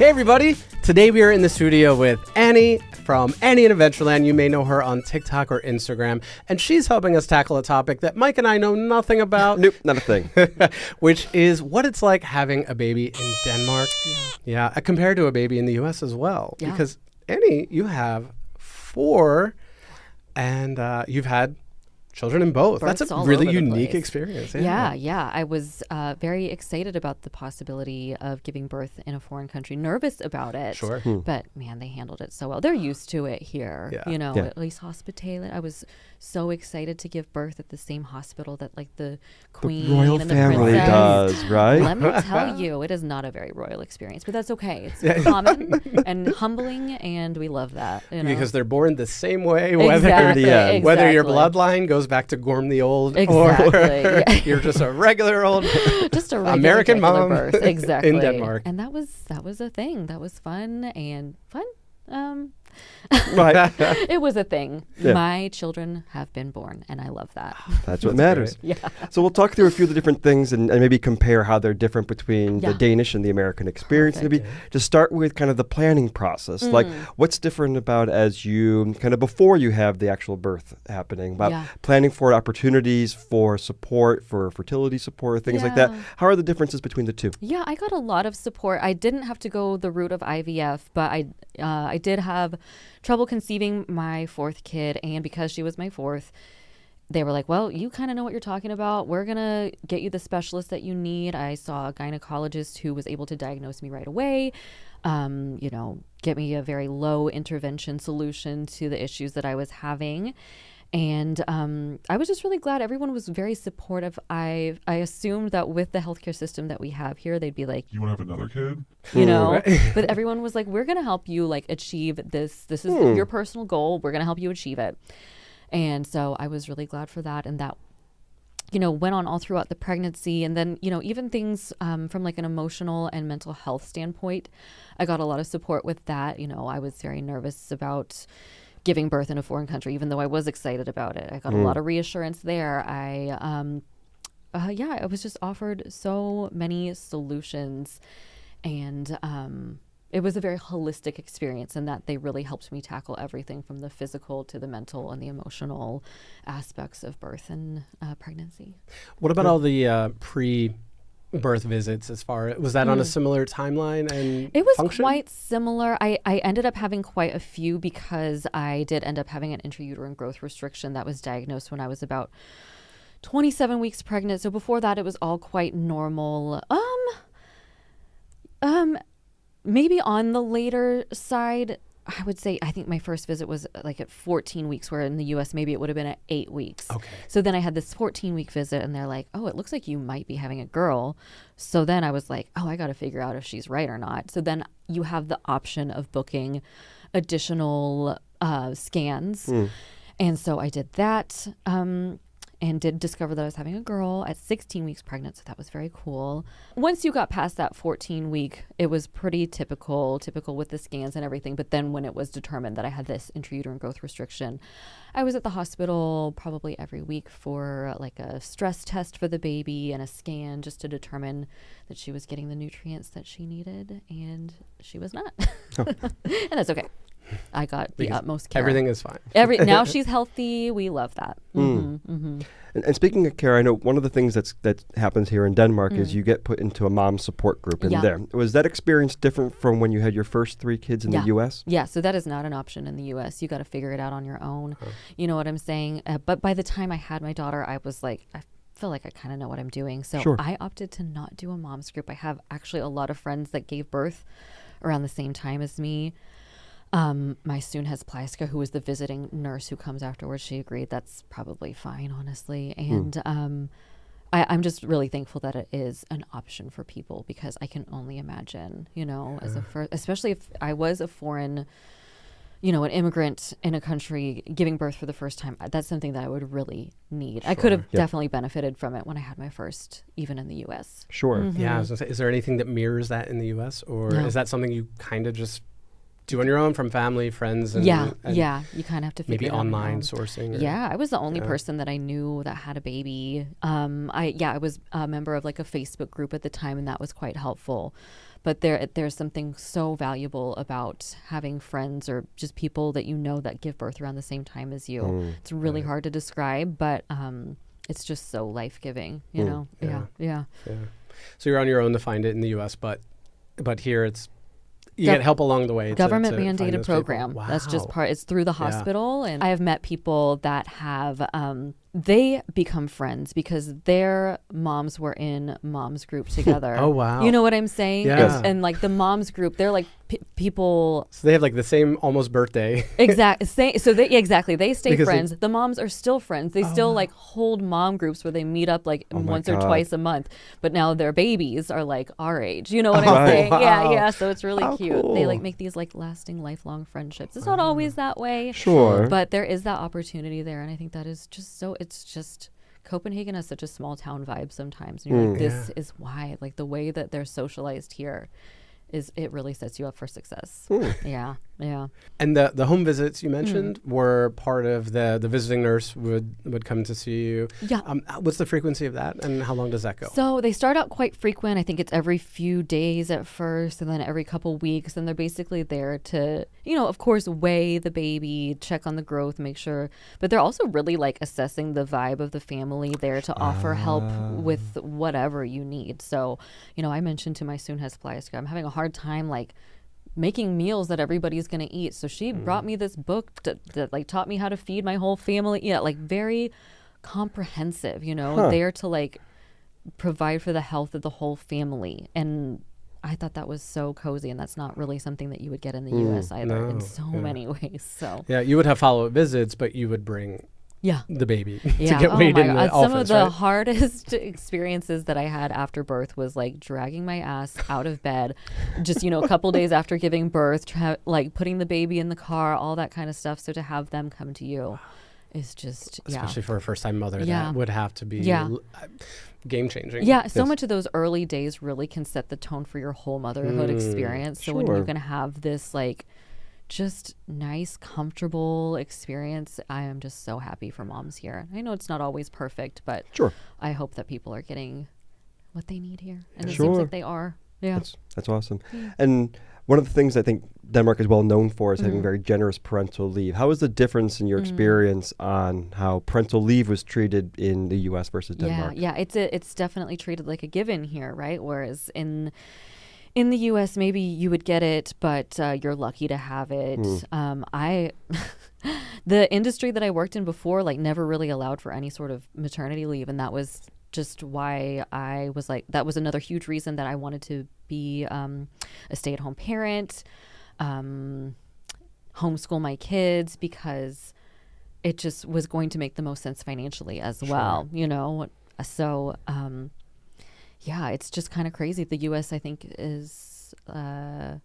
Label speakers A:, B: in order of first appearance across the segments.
A: Hey everybody, today we are in the studio with Annie from Annie in Adventureland. You may know her on TikTok or Instagram, and she's helping us tackle a topic that Mike and I know nothing about.
B: Nope, not a thing.
A: Which is what it's like having a baby in Denmark. Yeah, compared to a baby in the US as well.
C: Yeah.
A: Because Annie, you have 4, and you've had children in both.
C: Births
A: That's a
C: all
A: really
C: over the
A: unique
C: place.
A: experience.
C: Yeah. I was very excited about the possibility of giving birth in a foreign country. Nervous about it.
A: Sure.
C: But man, they handled it so well. They're used to it here.
A: Yeah.
C: You know,
B: Yeah.
C: at least hospitality. I was so excited to give birth at the same hospital that like the queen
B: The royal
C: and the
B: family
C: princess.
B: does, right?
C: Let me tell you, it is not a very royal experience, but that's okay. It's common and humbling, and we love that. You know?
A: Because they're born the same way,
C: Exactly,
A: whether your
C: exactly.
A: bloodline goes back to Gorm the Old,
C: Exactly,
A: or
C: yeah.
A: you're just a regular old
C: just a regular,
A: American
C: regular
A: mom
C: birth. Exactly.
A: in Denmark.
C: And that was a thing. That was fun.
B: Right.
C: It was a thing.
B: Yeah.
C: My children have been born, and I love that.
B: That's what matters.
C: Yeah.
B: So we'll talk through a few of the different things and maybe compare how they're different between the
C: Yeah.
B: Danish and the American experience.
C: Perfect.
B: Maybe just start with kind of the planning process. Like what's different about as you kind of before you have the actual birth happening, about
C: Yeah.
B: planning for opportunities for support, for fertility support, things like that.
C: Yeah.
B: How are the differences between the two?
C: Yeah, I got a lot of support. I didn't have to go the route of IVF, but I did have trouble conceiving my 4th kid, and because she was my 4th, they were like, well, you kind of know what you're talking about. We're going to get you the specialist that you need. I saw a gynecologist who was able to diagnose me right away, get me a very low intervention solution to the issues that I was having. And I was just really glad everyone was very supportive. I assumed that with the healthcare system that we have here, they'd be like,
D: You want to have another kid?
C: you know, but everyone was like, we're going to help you like achieve this. This is your personal goal. We're going to help you achieve it. And so I was really glad for that. And that, went on all throughout the pregnancy. And then, even things from like an emotional and mental health standpoint, I got a lot of support with that. I was very nervous about giving birth in a foreign country, even though I was excited about it. I got a lot of reassurance there. I was just offered so many solutions, and it was a very holistic experience in that they really helped me tackle everything from the physical to the mental and the emotional aspects of birth and pregnancy.
A: What about all the pre-birth visits? Was that on a similar timeline and
C: It was
A: function?
C: quite similar. I ended up having quite a few because I did end up having an intrauterine growth restriction that was diagnosed when I was about 27 weeks pregnant. So before that, it was all quite normal. Maybe on the later side, I would say, I think my first visit was like at 14 weeks, where in the US, maybe it would have been at 8 weeks.
A: Okay.
C: So then I had this 14-week visit, and they're like, oh, it looks like you might be having a girl. So then I was like, oh, I got to figure out if she's right or not. So then you have the option of booking additional scans. And so I did that. And did discover that I was having a girl at 16 weeks pregnant, so that was very cool. Once you got past that 14-week, it was pretty typical with the scans and everything. But then when it was determined that I had this intrauterine growth restriction, I was at the hospital probably every week for like a stress test for the baby and a scan just to determine that she was getting the nutrients that she needed, and she was not. And that's okay. I got the utmost care.
A: Everything is fine.
C: Now she's healthy. We love that.
B: And speaking of care, I know one of the things that happens here in Denmark is you get put into a mom support group in there. Was that experience different from when you had your first 3 kids in the U.S.?
C: Yeah, so that is not an option in the U.S. You got to figure it out on your own. You know what I'm saying? But by the time I had my daughter, I was like, I feel like I kind of know what I'm doing. So I opted to not do a mom's group. I have actually a lot of friends that gave birth around the same time as me. My soon has Plaiska, who was the visiting nurse who comes afterwards. She agreed that's probably fine, honestly. And I'm just really thankful that it is an option for people, because I can only imagine, as especially if I was a foreign, an immigrant in a country giving birth for the first time. That's something that I would really need. I could have definitely benefited from it when I had my first, even in the U.S.
B: Sure.
A: Yeah, I was gonna say, is there anything that mirrors that in the U.S., or is that something you kind of just do on your own from family, friends? And,
C: you kind of have to figure
A: maybe
C: it out on your
A: online
C: own.
A: sourcing.
C: I was the only person that I knew that had a baby. I was a member of like a Facebook group at the time, and that was quite helpful. But there's something so valuable about having friends or just people that you know that give birth around the same time as you. It's really hard to describe, but it's just so life-giving, you know? Yeah.
A: So you're on your own to find it in the U.S., but here you get help along the way.
C: Government
A: to
C: mandated program.
A: Wow.
C: That's just it's through the hospital. And I have met people that have, they become friends because their moms were in mom's group together.
A: Oh, wow.
C: You know what I'm saying?
A: Yeah.
C: And like the mom's group, they're like people.
A: So they have like the same almost birthday.
C: Exactly. So they stay friends. The moms are still friends. They still like hold mom groups where they meet up like once or twice a month. But now their babies are like our age. You know what I'm saying?
A: Wow.
C: Yeah. So it's really cute.
B: Cool.
C: They like make these like lasting, lifelong friendships. It's not always that way.
B: Sure.
C: But there is that opportunity there. And I think that is just so, it's just, Copenhagen has such a small town vibe sometimes. And you're like, this is why, like the way that they're socialized here it really sets you up for success. Yeah.
A: And the home visits you mentioned were part of the visiting nurse would come to see you.
C: Yeah.
A: What's the frequency of that, and how long does that go?
C: So they start out quite frequent. I think it's every few days at first, and then every couple weeks. And they're basically there to, of course, weigh the baby, check on the growth, make sure. But they're also really like assessing the vibe of the family, there to offer help with whatever you need. So, I mentioned to my soon has Plyaska, I'm having a hard time like making meals that everybody's going to eat. So she brought me this book that like taught me how to feed my whole family. Yeah, like very comprehensive, there to like provide for the health of the whole family. And I thought that was so cozy, and that's not really something that you would get in the U.S. either in so many ways. So
A: yeah, you would have follow-up visits, but you would bring the baby to get weighed in the office.
C: Some of the hardest experiences that I had after birth was like dragging my ass out of bed, just, a couple days after giving birth, like putting the baby in the car, all that kind of stuff. So to have them come to you is just,
A: especially for a first-time mother, that would have to be game-changing.
C: Yeah, so much of those early days really can set the tone for your whole motherhood experience. So when you're going to have this like just nice, comfortable experience, I am just so happy for moms here. I know it's not always perfect, but I hope that people are getting what they need here. And it seems like they are. Yeah.
B: That's awesome. And one of the things I think Denmark is well known for is having very generous parental leave. How is the difference in your experience on how parental leave was treated in the U.S. versus Denmark?
C: Yeah, it's definitely treated like a given here, right? Whereas in the U.S., maybe you would get it, but you're lucky to have it. The industry that I worked in before, like, never really allowed for any sort of maternity leave, and that was just why I was like, that was another huge reason that I wanted to be a stay-at-home parent, homeschool my kids, because it just was going to make the most sense financially as well, So, yeah, it's just kind of crazy. The U.S., I think, is, I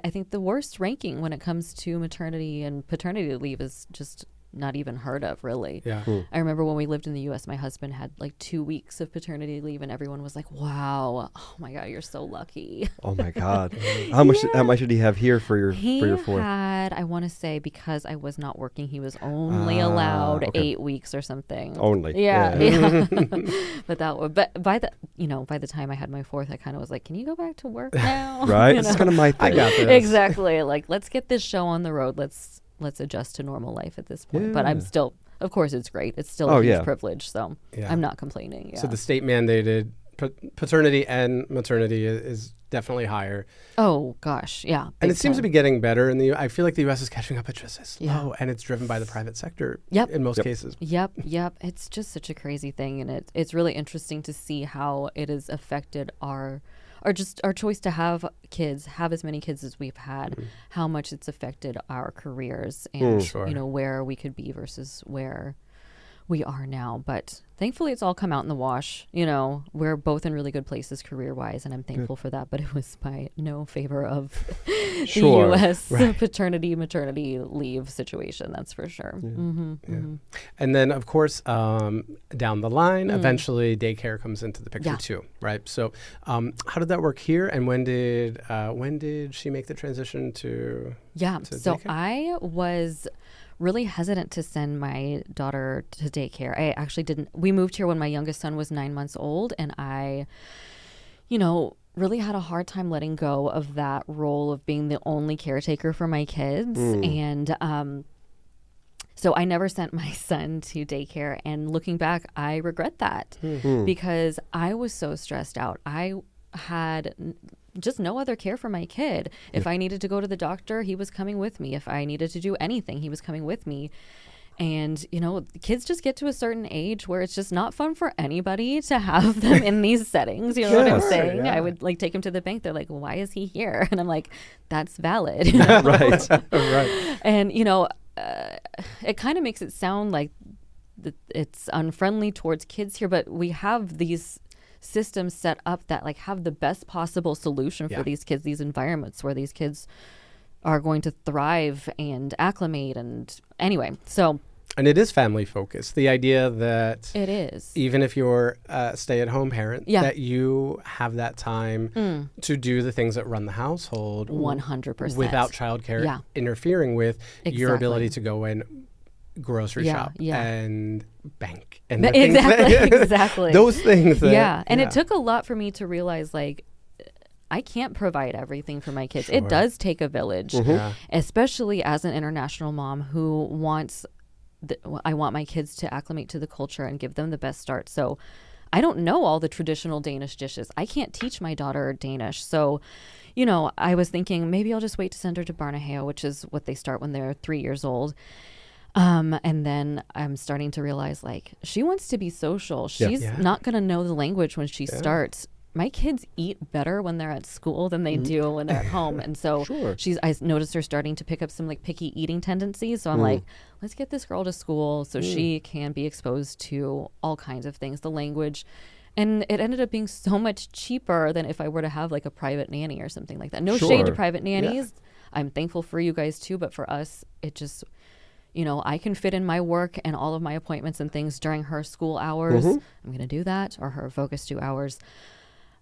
C: think the worst ranking when it comes to maternity and paternity leave is just not even heard of, really.
A: Yeah.
C: I remember when we lived in the U.S., my husband had like 2 weeks of paternity leave, and everyone was like, wow, oh my God, you're so lucky.
B: Oh my God. How much did he have here for your fourth?
C: He had, I want to say, because I was not working, he was only allowed 8 weeks or something.
B: Only.
C: Yeah. But by the time I had my fourth, I kind of was like, can you go back to work now?
B: Right. It's kind of my thing.
A: I got this.
C: Exactly. Like, let's get this show on the road. Let's adjust to normal life at this point. But I'm still, of course, it's great. It's still a huge privilege. So I'm not complaining. Yeah.
A: So the state mandated paternity and maternity is definitely higher.
C: Oh gosh, yeah.
A: And it seems to be getting better. I feel like the U.S. is catching up, but just as slow, and it's driven by the private sector. In most cases.
C: Yep. It's just such a crazy thing, and it's really interesting to see how it has affected our choice to have as many kids as we've had, how much it's affected our careers and where we could be versus where we are now. But thankfully it's all come out in the wash. We're both in really good places career-wise, and I'm thankful for that. But it was by no favor of the U.S. paternity, maternity leave situation, that's for sure.
A: And then, of course, down the line, eventually daycare comes into the picture too, right? So how did that work here, and when did she make the transition to
C: so
A: daycare?
C: I was really hesitant to send my daughter to daycare. I actually didn't. We moved here when my youngest son was 9 months old, and I really had a hard time letting go of that role of being the only caretaker for my kids. And so I never sent my son to daycare. And looking back, I regret that because I was so stressed out. I had just no other care for my kid. If I needed to go to the doctor, he was coming with me. If I needed to do anything, he was coming with me. And, you know, kids just get to a certain age where it's just not fun for anybody to have them in these settings. You know what I'm saying? I would like take him to the bank. They're like, well, why is he here? And I'm like, that's valid. You know?
B: Right.
A: Right.
C: And, you know, it kind of makes it sound like it's unfriendly towards kids here, but we have these systems set up that like have the best possible solution for these kids, these environments where these kids are going to thrive and acclimate. And anyway, so.
A: And it is family focused. The idea that
C: it is,
A: even if you're a stay-at-home parent, that you have that time to do the things that run the household
C: 100%
A: without childcare interfering with your ability to go in, grocery shop and bank and
C: exactly
A: those things.
C: And it took a lot for me to realize like I can't provide everything for my kids. It does take a village, especially as an international mom who wants. I want my kids to acclimate to the culture and give them the best start. So I don't know all the traditional Danish dishes. I can't teach my daughter Danish. So, you know, I was thinking maybe I'll just wait to send her to Barneheo, which is what they start when they're 3 years old. And then I'm starting to realize like she wants to be social. She's not going to know the language when she starts. My kids eat better when they're at school than they do when they're at home. And so I noticed her starting to pick up some like picky eating tendencies. So I'm like, let's get this girl to school so she can be exposed to all kinds of things, the language. And it ended up being so much cheaper than if I were to have like a private nanny or something like that. No shade to private nannies. I'm thankful for you guys too. But for us, it just, you know, I can fit in my work and all of my appointments and things during her school hours. I'm going to do that, or her Focus 2 hours.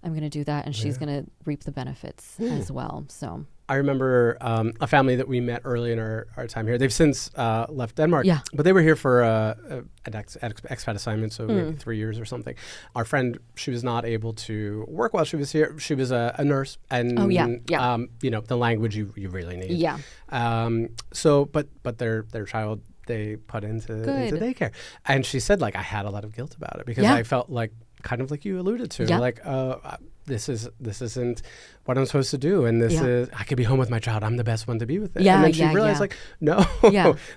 C: I'm going to do that, and she's going to reap the benefits as well. So
A: I remember a family that we met early in our time here. They've since left Denmark, but they were here for an expat assignment, so maybe 3 years or something. Our friend, she was not able to work while she was here. She was a nurse, and you know, the language you really need. So, but their child they put into daycare, and she said like I had a lot of guilt about it because I felt like. Kind of like you alluded to, like, this isn't what I'm supposed to do, and this is I could be home with my child. I'm the best one to be with it. And then she realized, like, no,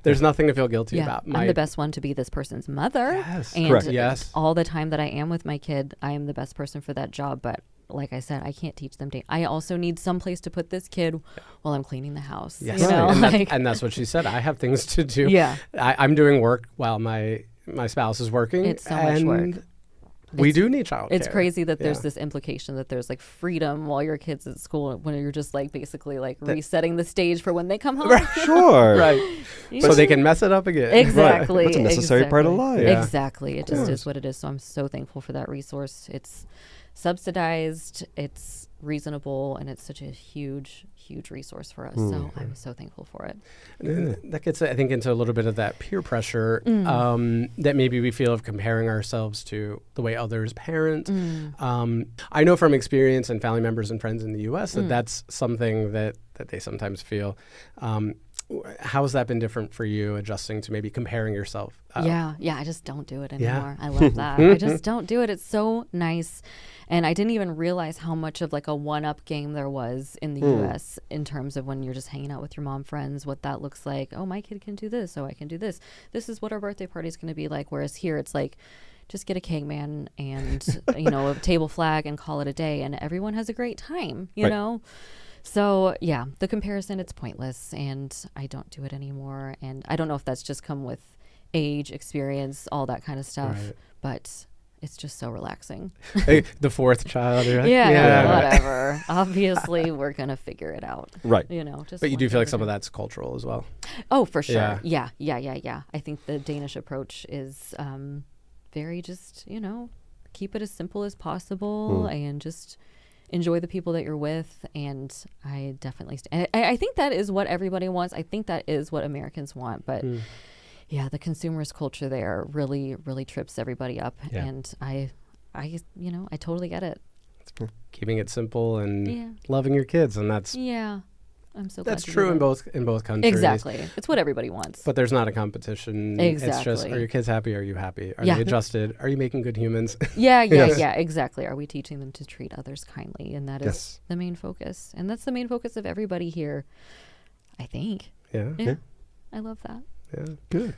A: there's nothing to feel guilty about.
C: I'm the best one to be this person's mother. And
B: correct.
C: All the time that I am with my kid, I am the best person for that job. But like I said, I can't teach them. I also need some place to put this kid while I'm cleaning the house.
A: Yes.
C: You know?
A: And that's what she said. I have things to do. I'm doing work while my spouse is working.
C: It's so much work.
A: We do need childcare.
C: It's crazy that there's this implication that there's like freedom while your kid's at school when you're just like basically like resetting the stage for when they come home.
A: Right. So they can mess it up again.
C: Exactly.
B: That's a necessary part of life.
C: Exactly. It just is what it is. So I'm so thankful for that resource. It's subsidized, it's reasonable, and it's such a huge resource for us. So I'm so thankful for it.
A: That gets, I think, into a little bit of that peer pressure that maybe we feel of comparing ourselves to the way others parent. I know from experience and family members and friends in the U.S. that that's something that they sometimes feel. How has that been different for you, adjusting to maybe comparing yourself?
C: I just don't do it anymore. I love that. I just don't do it. It's so nice. And I didn't even realize how much of like a one-up game there was in the U.S. in terms of when you're just hanging out with your mom friends, what that looks like. Oh, my kid can do this. So I can do this. This is what our birthday party is going to be like. Whereas here it's like, just get a keg man and, you know, a table flag and call it a day. And everyone has a great time, you know? So yeah, the comparison, it's pointless, and I don't do it anymore. And I don't know if that's just come with age, experience, all that kind of stuff, but it's just so relaxing.
A: Hey, the fourth child, right?
C: Whatever. Obviously, we're going to figure it out.
B: Right.
C: You know, just.
A: But you do feel like some of that's cultural as well.
C: Oh, for sure. Yeah. I think the Danish approach is very just, you know, keep it as simple as possible and just enjoy the people that you're with. And I definitely I think that is what everybody wants. I think that is what Americans want. But yeah, the consumerist culture there really trips everybody up. And I you know, I totally get it.
A: keeping it simple and
C: Yeah.
A: loving your kids, and that's
C: Yeah. I'm so glad
A: that's
C: to do
A: true in
C: that.
A: both countries.
C: Exactly. It's what everybody wants.
A: But there's not a competition. It's just,
C: Exactly.
A: are your kids happy? Are you happy? Are
C: Yeah.
A: they adjusted? Are you making good humans?
C: Yeah,
A: Yes.
C: exactly. Are we teaching them to treat others kindly? And that is
B: Yes.
C: the main focus. And that's the main focus of everybody here, I think.
A: Yeah.
C: Yeah. I love that.
A: Yeah.
B: Good.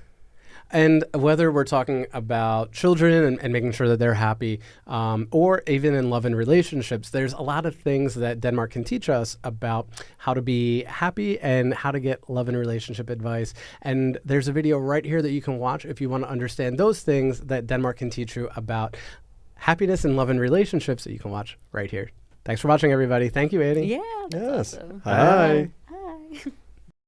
A: And whether we're talking about children and making sure that they're happy, or even in love and relationships, there's a lot of things that Denmark can teach us about how to be happy and how to get love and relationship advice. And there's a video right here that you can watch if you want to understand those things that Denmark can teach you about happiness and love and relationships that you can watch right here. Thanks for watching, everybody. Thank you, Adi.
C: Yeah. That's
B: Yes.
C: awesome.
B: Hi.
C: Hi.